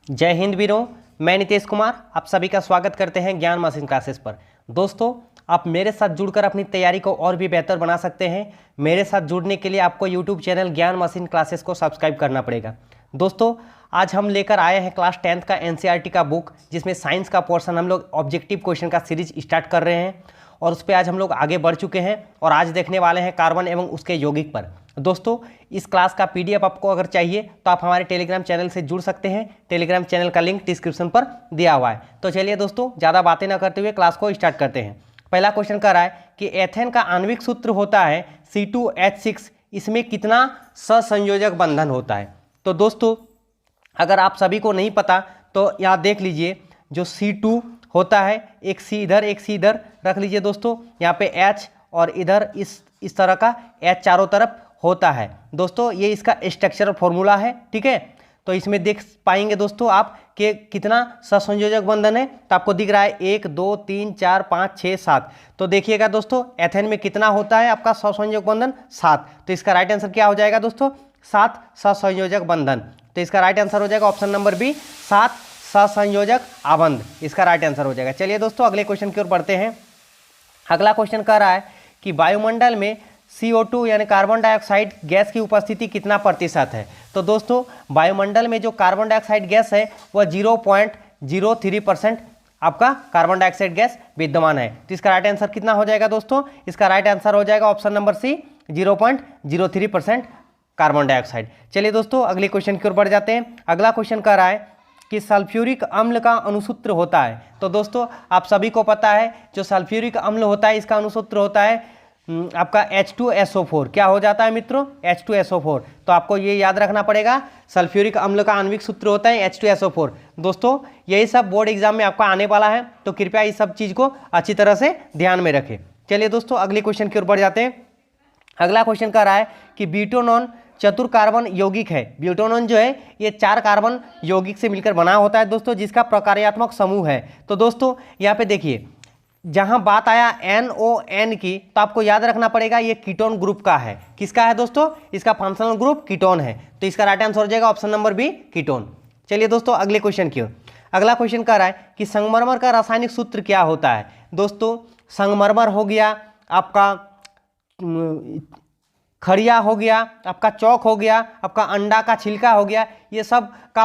जय हिंद वीरों, मैं नितेश कुमार आप सभी का स्वागत करते हैं ज्ञान मशीन क्लासेस पर। दोस्तों, आप मेरे साथ जुड़कर अपनी तैयारी को और भी बेहतर बना सकते हैं। मेरे साथ जुड़ने के लिए आपको यूट्यूब चैनल ज्ञान मशीन क्लासेस को सब्सक्राइब करना पड़ेगा। दोस्तों, आज हम लेकर आए हैं क्लास 10th का एनसीईआरटी का बुक, जिसमें साइंस का पोर्शन हम लोग ऑब्जेक्टिव क्वेश्चन का सीरीज स्टार्ट कर रहे हैं और उस पर आज हम लोग आगे बढ़ चुके हैं और आज देखने वाले हैं कार्बन एवं उसके यौगिक पर। दोस्तों, इस क्लास का पीडीएफ आपको अगर चाहिए तो आप हमारे टेलीग्राम चैनल से जुड़ सकते हैं। टेलीग्राम चैनल का लिंक डिस्क्रिप्शन पर दिया हुआ है। तो चलिए दोस्तों, ज़्यादा बातें ना करते हुए क्लास को स्टार्ट करते हैं। पहला क्वेश्चन कह रहा है कि एथेन का आणविक सूत्र होता है C2H6, इसमें कितना सहसंयोजक बंधन होता है। तो दोस्तों, अगर आप सभी को नहीं पता तो यहाँ देख लीजिए, जो C2 होता है, एक C इधर एक C इधर रख लीजिए दोस्तों, यहाँ पे H और इधर इस तरह का H चारों तरफ होता है। दोस्तों, ये इसका स्ट्रक्चरल फॉर्मूला है, ठीक है। तो इसमें देख पाएंगे दोस्तों आप कि कितना सहसंयोजक बंधन है। तो आपको दिख रहा है 1 2 3 4 5 6 7। तो देखिएगा दोस्तों, एथेन में कितना होता है आपका सहसंयोजक बंधन? 7। तो इसका राइट आंसर क्या हो जाएगा दोस्तों? 7 सहसंयोजक बंधन। तो इसका राइट आंसर हो जाएगा ऑप्शन नंबर बी, 7 सहसंयोजक आबंध इसका राइट आंसर हो जाएगा। चलिए दोस्तों, अगले क्वेश्चन की ओर बढ़ते हैं। अगला क्वेश्चन कह रहा है कि वायुमंडल में CO2 यानी कार्बन डाइऑक्साइड गैस की उपस्थिति कितना प्रतिशत है। तो दोस्तों, वायुमंडल में जो कार्बन डाइऑक्साइड गैस है वह 0.03% आपका कार्बन डाइऑक्साइड गैस विद्यमान है। तो इसका राइट आंसर कितना हो जाएगा दोस्तों? इसका राइट आंसर हो जाएगा option number C, 0.03% carbon dioxide. चलिए दोस्तों, अगले क्वेश्चन की ओर बढ़ जाते हैं। अगला क्वेश्चन कह रहा है कि सल्फ्यूरिक अम्ल का अणुसूत्र होता है। तो दोस्तों, आप सभी को पता है जो सल्फ्यूरिक अम्ल होता है इसका अणुसूत्र होता है आपका H2SO4। क्या हो जाता है मित्रों? H2SO4। तो आपको ये याद रखना पड़ेगा, सल्फ्यूरिक अम्ल का आणविक सूत्र होता है H2SO4। दोस्तों, यही सब बोर्ड एग्जाम में आपका आने वाला है, तो कृपया इस सब चीज़ को अच्छी तरह से ध्यान में रखें। चलिए दोस्तों, अगले क्वेश्चन की ओर बढ़ जाते हैं। अगला क्वेश्चन कह रहा है कि ब्यूटेनॉन चतुर कार्बन यौगिक है। ब्यूटेनॉन जो है ये 4 कार्बन यौगिक से मिलकर बना होता है दोस्तों, जिसका प्रकार्यात्मक समूह है। तो दोस्तों, यहाँ पे देखिए, जहां बात आया NON की, तो आपको याद रखना पड़ेगा ये कीटोन ग्रुप का है। किसका है दोस्तों? इसका फंक्शनल ग्रुप कीटोन है। तो इसका राइट आंसर हो जाएगा ऑप्शन नंबर बी, कीटोन। चलिए दोस्तों, अगले क्वेश्चन की ओर। अगला क्वेश्चन कह रहा है कि संगमरमर का रासायनिक सूत्र क्या होता है। दोस्तों, संगमरमर हो गया आपका, खड़िया हो गया आपका, चौक हो गया आपका, अंडा का छिलका हो गया, ये सब का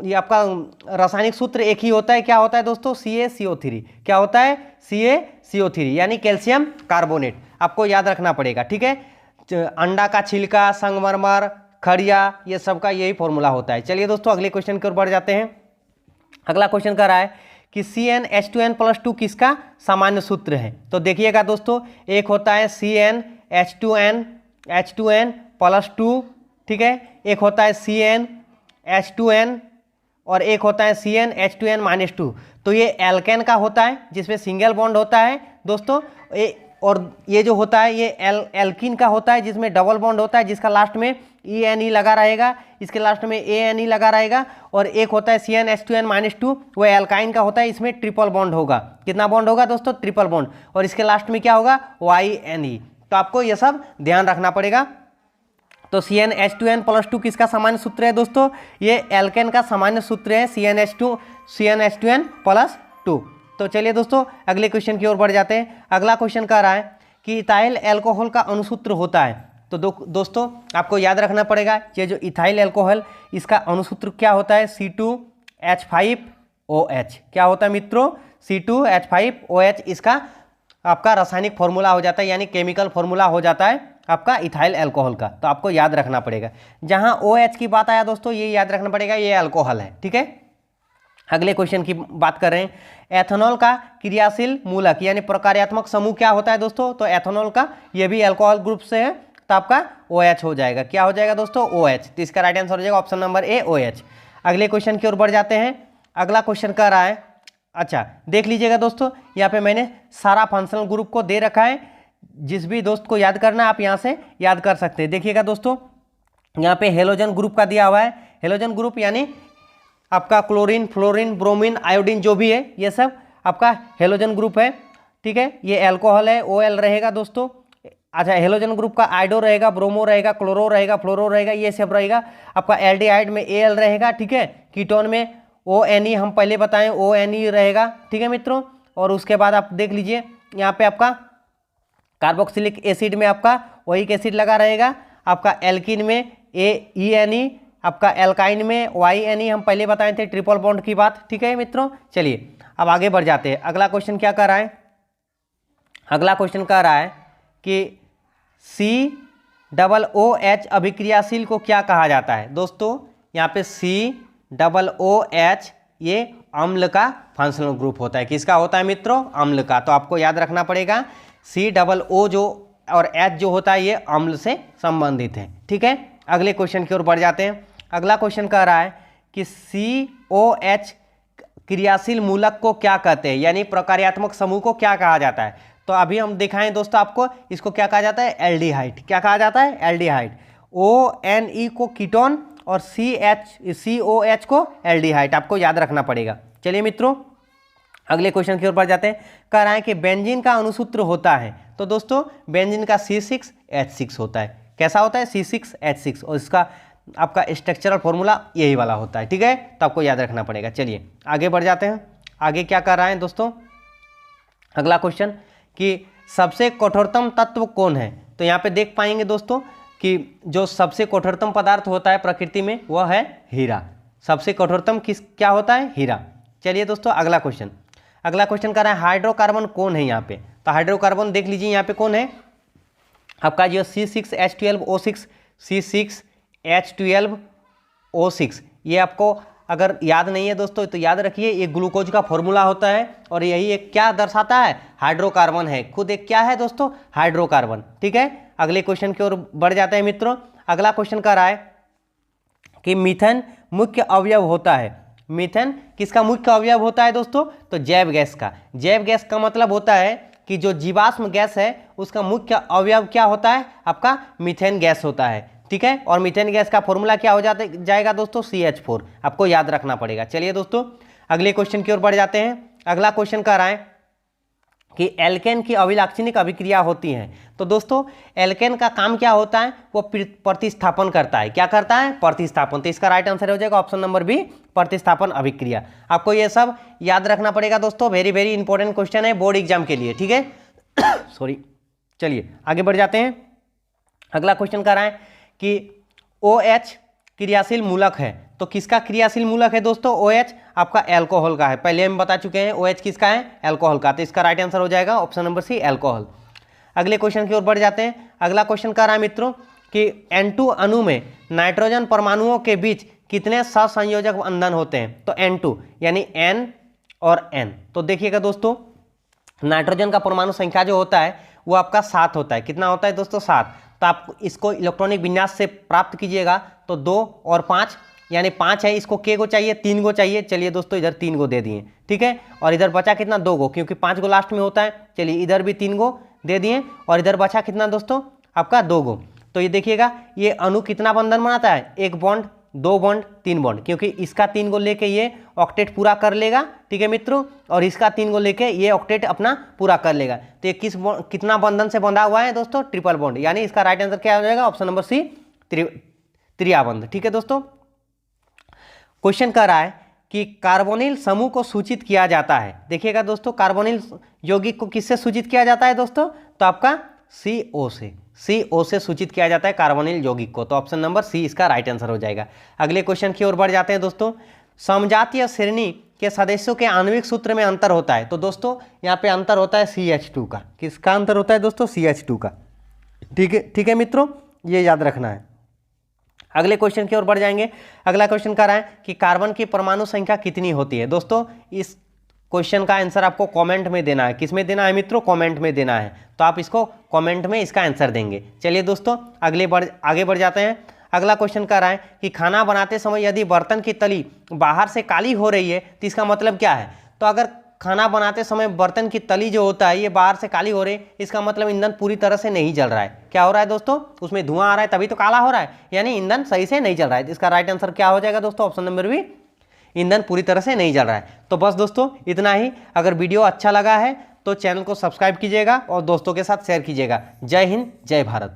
ये आपका रासायनिक सूत्र एक ही होता है। क्या होता है दोस्तों? CaCO3। क्या होता है? CaCO3 यानी कैल्शियम कार्बोनेट। आपको याद रखना पड़ेगा, ठीक है। अंडा का छिलका, संगमरमर, खड़िया, ये सब का यही फॉर्मूला होता है। चलिए दोस्तों, अगले क्वेश्चन की ओर बढ़ जाते हैं। अगला क्वेश्चन कर रहा है कि CnH2n+2 किसका सामान्य सूत्र है। तो देखिएगा दोस्तों, एक होता है CnH2n+2, ठीक है। एक होता है CnH2n और एक होता है CnH2n-2। तो ये एल्केन का होता है जिसमें सिंगल बॉन्ड होता है दोस्तों। और ये जो होता है ये एल्कीन का होता है जिसमें डबल बॉन्ड होता है, जिसका लास्ट में ENE लगा रहेगा, इसके लास्ट में ANE लगा रहेगा। और एक होता है CnH2n-2, वो एल्काइन का होता है, इसमें ट्रिपल बॉन्ड होगा। कितना बॉन्ड होगा दोस्तों? Triple bond. और इसके लास्ट में क्या होगा? YNE। तो आपको ये सब ध्यान रखना पड़ेगा। तो CnH2n+2 किसका सामान्य सूत्र है दोस्तों? ये एल्केन का सामान्य सूत्र है, CnH2n+2। तो चलिए दोस्तों, अगले क्वेश्चन की ओर बढ़ जाते हैं। अगला क्वेश्चन कह रहा है कि इथाइल एल्कोहल का अणुसूत्र होता है। तो दोस्तों, आपको याद रखना पड़ेगा, ये जो इथाइल एल्कोहल इसका अणुसूत्र क्या होता है? C2H5OH। क्या होता है मित्रों? C2H5OH इसका आपका रासायनिक फॉर्मूला हो जाता है, यानी केमिकल फॉर्मूला हो जाता है आपका इथाइल अल्कोहल का। तो आपको याद रखना पड़ेगा, जहां OH की बात आया दोस्तों, ये याद रखना पड़ेगा ये अल्कोहल है, ठीक है। अगले क्वेश्चन की बात कर रहे हैं, एथेनॉल का क्रियाशील मूलक यानी प्रकार्यात्मक समूह क्या होता है दोस्तों? तो एथेनॉल का ये भी अल्कोहल ग्रुप से है, तो आपका OH हो जाएगा। क्या हो जाएगा दोस्तों? OH। तो इसका राइट आंसर हो जाएगा ऑप्शन नंबर ए, OH। अगले क्वेश्चन की ओर बढ़ जाते हैं। अगला क्वेश्चन कह रहा है, अच्छा देख लीजिएगा दोस्तों, यहाँ पे मैंने सारा फंक्शनल ग्रुप को दे रखा है। जिस भी दोस्त को याद करना है आप यहाँ से याद कर सकते हैं। देखिएगा दोस्तों, यहाँ पे हेलोजन ग्रुप का दिया हुआ है। हेलोजन ग्रुप यानी आपका क्लोरीन, फ्लोरीन, ब्रोमीन, आयोडीन जो भी है, ये सब आपका हेलोजन ग्रुप है, ठीक है। ये एल्कोहल है, OL रहेगा दोस्तों। अच्छा, हेलोजन ग्रुप का आइडो रहेगा, ब्रोमो रहेगा, क्लोरो रहेगा, फ्लोरो रहेगा, ये सब रहेगा। आपका एल्डिहाइड में Al रहेगा, ठीक है। कीटोन में ONe हम पहले बताएं ONe रहेगा, ठीक है मित्रों। और उसके बाद आप देख लीजिए यहाँ पे आपका कार्बोक्सिलिक एसिड में आपका ओइक एसिड लगा रहेगा, आपका एल्किन में ENE, आपका एल्काइन में YNE हम पहले बताए थे ट्रिपल बॉन्ड की बात, ठीक है मित्रों। चलिए अब आगे बढ़ जाते हैं। अगला क्वेश्चन क्या कर रहा है, अगला क्वेश्चन कह रहा है कि COOH अभिक्रियाशील को क्या कहा जाता है। दोस्तों यहाँ पे COOH ये अम्ल का फंक्शनल ग्रुप होता है। किसका होता है मित्रों, अम्ल का। तो आपको याद रखना पड़ेगा COO जो और H जो होता है ये अम्ल से संबंधित है, ठीक है। अगले क्वेश्चन की ओर बढ़ जाते हैं। अगला क्वेश्चन कह रहा है कि COH क्रियाशील मूलक को क्या कहते हैं, यानी प्रकार्यात्मक समूह को क्या कहा जाता है। तो अभी हम दिखाएं दोस्तों आपको, इसको क्या कहा जाता है, एल्डिहाइड। क्या कहा जाता है, एल्डिहाइड। ONE को कीटोन और COH को एल्डिहाइड, आपको याद रखना पड़ेगा। चलिए मित्रों अगले क्वेश्चन की ओर बढ़ जाते हैं। कह रहा है कि बेंजीन का अणुसूत्र होता है। तो दोस्तों बेंजीन का C6H6 होता है। कैसा होता है, C6H6, और इसका आपका स्ट्रक्चरल फॉर्मूला यही वाला होता है, ठीक है। तो आपको याद रखना पड़ेगा। चलिए आगे बढ़ जाते हैं। आगे क्या कर रहा है दोस्तों, अगला क्वेश्चन कि सबसे कठोरतम तत्व कौन है। तो यहाँ पे देख पाएंगे दोस्तों कि जो सबसे कठोरतम पदार्थ होता है प्रकृति में वह है हीरा। सबसे कठोरतम क्या होता है, हीरा। चलिए दोस्तों अगला क्वेश्चन, अगला क्वेश्चन कर रहा है हाइड्रोकार्बन कौन है यहाँ पे। तो हाइड्रोकार्बन देख लीजिए यहाँ पे कौन है, आपका जो C6H12O6, C6H12O6, ये आपको अगर याद नहीं है दोस्तों तो याद रखिए, ये ग्लूकोज का फॉर्मूला होता है और यही एक क्या दर्शाता है, हाइड्रोकार्बन है। खुद एक क्या है दोस्तों, हाइड्रोकार्बन, ठीक है। अगले क्वेश्चन की ओर बढ़ जाते हैं मित्रों। अगला क्वेश्चन कर रहा है कि मीथेन मुख्य अवयव होता है। मीथेन किसका मुख्य अवयव होता है दोस्तों, तो जैव गैस का। जैव गैस का मतलब होता है कि जो जीवाश्म गैस है उसका मुख्य अवयव क्या होता है, आपका मीथेन गैस होता है, ठीक है। और मीथेन गैस का फॉर्मूला क्या हो जाएगा दोस्तों, CH4, आपको याद रखना पड़ेगा। चलिए दोस्तों अगले क्वेश्चन की ओर बढ़ जाते हैं। अगला क्वेश्चन कह रहा है कि एल्केन की अभिलाक्षणिक अभिक्रिया होती है। तो दोस्तों एल्केन का काम क्या होता है, वो प्रतिस्थापन करता है। क्या करता है, प्रतिस्थापन। तो इसका राइट आंसर हो जाएगा ऑप्शन नंबर बी, प्रतिस्थापन अभिक्रिया। आपको ये सब याद रखना पड़ेगा दोस्तों, वेरी वेरी इंपॉर्टेंट क्वेश्चन है बोर्ड एग्जाम के लिए, ठीक है। सॉरी, चलिए आगे बढ़ जाते हैं। अगला क्वेश्चन कह रहा है कि OH क्रियाशील मूलक है। तो किसका क्रियाशील मूलक है दोस्तों, OH आपका एल्कोहल का है। पहले हम बता चुके हैं OH किसका है, एल्कोहल का। तो इसका राइट आंसर हो जाएगा ऑप्शन नंबर सी, एल्कोहल। अगले क्वेश्चन की ओर बढ़ जाते हैं। अगला क्वेश्चन कह रहा है मित्रों कि N2 अणु में नाइट्रोजन परमाणुओं के बीच कितने सहसंयोजक बंधन होते हैं। तो N2 यानी N और N। तो देखिएगा दोस्तों नाइट्रोजन का परमाणु संख्या जो होता है वो आपका 7 होता है। कितना होता है दोस्तों, 7। तो आप इसको इलेक्ट्रॉनिक विन्यास से प्राप्त कीजिएगा तो 2 और 5 यानी 5 है। इसको के गो चाहिए, 3 गो चाहिए। चलिए दोस्तों इधर 3 गो दे दिए, ठीक है। और इधर बचा कितना, 2 गो, क्योंकि 5 गो लास्ट में होता है। चलिए इधर भी 3 गो दे दिए और इधर बचा कितना दोस्तों, आपका 2 गो। तो ये देखिएगा ये अणु कितना बंधन बनाता है, 1 बॉन्ड, 2 बॉन्ड, 3 बॉन्ड, क्योंकि इसका 3 गो लेके ये ऑक्टेट पूरा कर लेगा, ठीक है मित्रों। और इसका 3 गो लेके ये ऑक्टेट अपना पूरा कर लेगा। तो ये कितना बंधन से बंधा हुआ है दोस्तों, ट्रिपल बॉन्ड। यानी इसका राइट आंसर क्या हो जाएगा, ऑप्शन नंबर सी, त्रियाबंध, ठीक है दोस्तों। क्वेश्चन कर रहा है कि कार्बोनिल समूह को सूचित किया जाता है। देखिएगा दोस्तों कार्बोनिल यौगिक को किससे सूचित किया जाता है दोस्तों, तो आपका CO से सूचित किया जाता है कार्बोनिल यौगिक को। तो ऑप्शन नंबर सी इसका राइट आंसर हो जाएगा। अगले क्वेश्चन की ओर बढ़ जाते हैं दोस्तों। समजातीय श्रेणी के सदस्यों के आणविक सूत्र में अंतर होता है। तो दोस्तों यहाँ पे अंतर होता है CH2 का। किसका अंतर होता है दोस्तों, CH2 का, ठीक है मित्रों, ये याद रखना है। अगले क्वेश्चन की ओर बढ़ जाएंगे। अगला क्वेश्चन कह रहा है कि कार्बन की परमाणु संख्या कितनी होती है। दोस्तों इस क्वेश्चन का आंसर आपको कमेंट में देना है। किस में देना है मित्रों, कमेंट में देना है। तो आप इसको कमेंट में इसका आंसर देंगे। चलिए दोस्तों आगे बढ़ जाते हैं। अगला क्वेश्चन कह रहा है कि खाना बनाते समय यदि बर्तन की तली बाहर से काली हो रही है तो इसका मतलब क्या है। तो अगर खाना बनाते समय बर्तन की तली जो होता है ये बाहर से काली हो रही है, इसका मतलब ईंधन पूरी तरह से नहीं जल रहा है। क्या हो रहा है दोस्तों, उसमें धुआं आ रहा है तभी तो काला हो रहा है, यानी ईंधन सही से नहीं जल रहा है। इसका राइट आंसर क्या हो जाएगा दोस्तों, ऑप्शन नंबर बी, ईंधन पूरी तरह से नहीं जल रहा है। तो बस दोस्तों इतना ही। अगर वीडियो अच्छा लगा है तो चैनल को सब्सक्राइब कीजिएगा और दोस्तों के साथ शेयर कीजिएगा। जय हिंद, जय भारत।